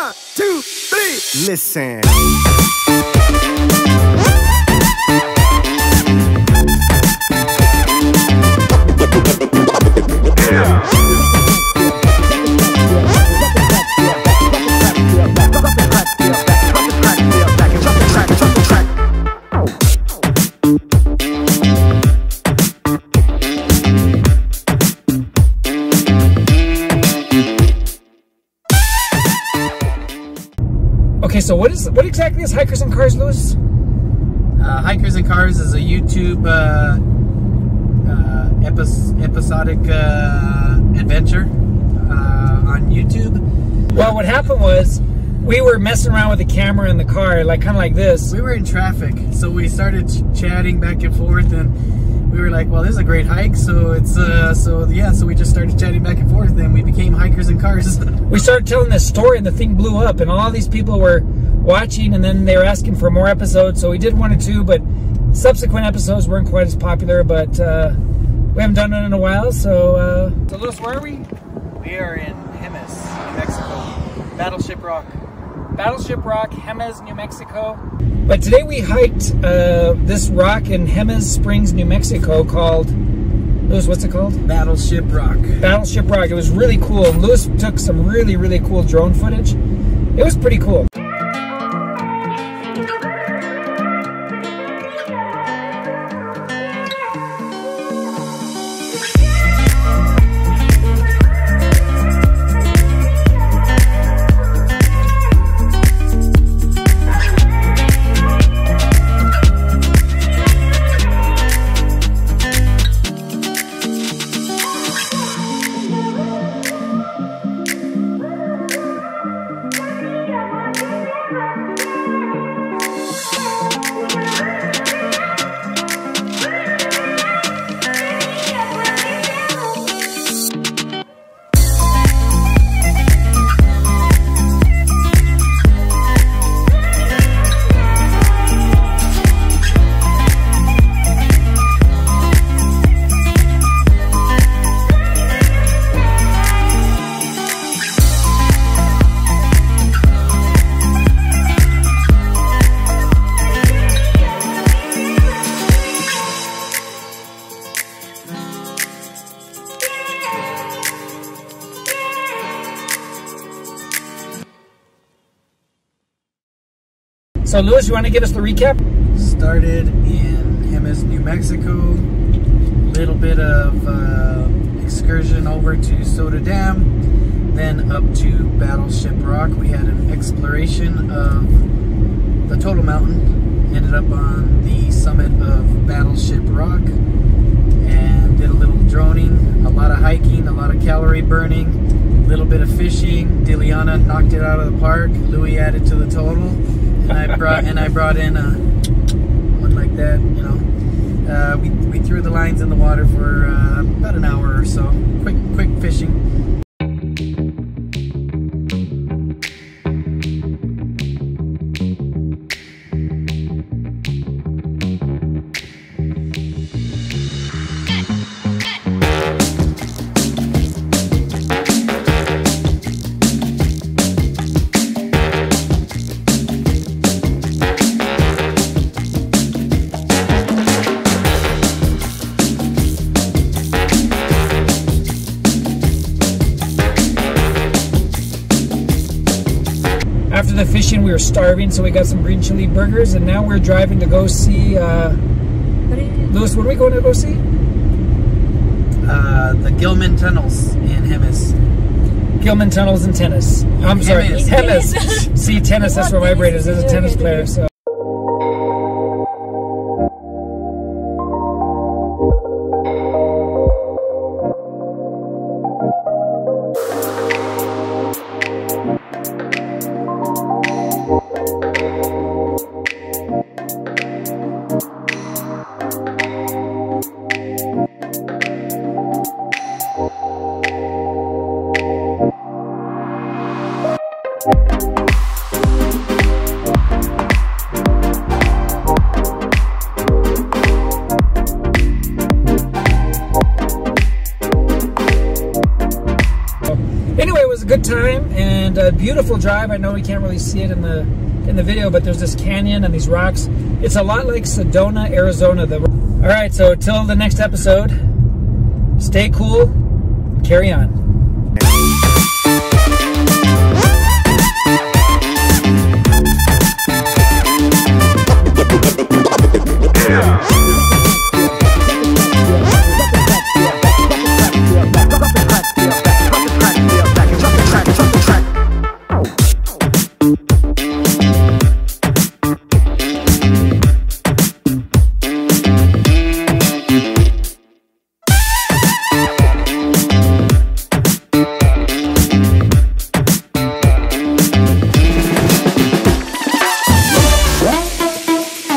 1, 2, 3. Listen. Okay, so what exactly is Hikers and Cars, Louis? Hikers and Cars is a YouTube episodic adventure on YouTube. Well, what happened was we were messing around with the camera in the car, like kind of like this. We were in traffic, so we started chatting back and forth, and we were like, "Well, this is a great hike." So it's so we just started chatting back and forth, and we became Hikers and Cars. We started telling this story, and the thing blew up, and all these people were watching, and then they were asking for more episodes. So we did 1 or 2, but subsequent episodes weren't quite as popular. But we haven't done it in a while. So Louis, where are we? We are in Jemez, New Mexico. Battleship Rock. Battleship Rock, Jemez, New Mexico. But today we hiked this rock in Jemez Springs, New Mexico called, Louis, what's it called? Battleship Rock. Battleship Rock. It was really cool. And Louis took some really, really cool drone footage. It was pretty cool. So Louis, you want to give us the recap? Started in Jemez, New Mexico. Little bit of excursion over to Soda Dam, then up to Battleship Rock. We had an exploration of the total mountain. Ended up on the summit of Battleship Rock and did a little droning, a lot of hiking, a lot of calorie burning, a little bit of fishing. Diliana knocked it out of the park. Louis added to the total. And I brought in one like that, you know. We threw the lines in the water for about an hour or so. Quick fishing. After the fishing, we were starving, so we got some green chili burgers, and now we're driving to go see, Louis, what are we going to go see? The Gilman Tunnels in Jemez. Gilman Tunnels and tennis. I'm sorry, Jemez. See, tennis, that's where my brain is. There's a tennis player, so. Anyway, it was a good time, and a beautiful drive. I know we can't really see it in the video, but there's this canyon and these rocks. It's a lot like Sedona, Arizona. All right, so till the next episode, stay cool, carry on.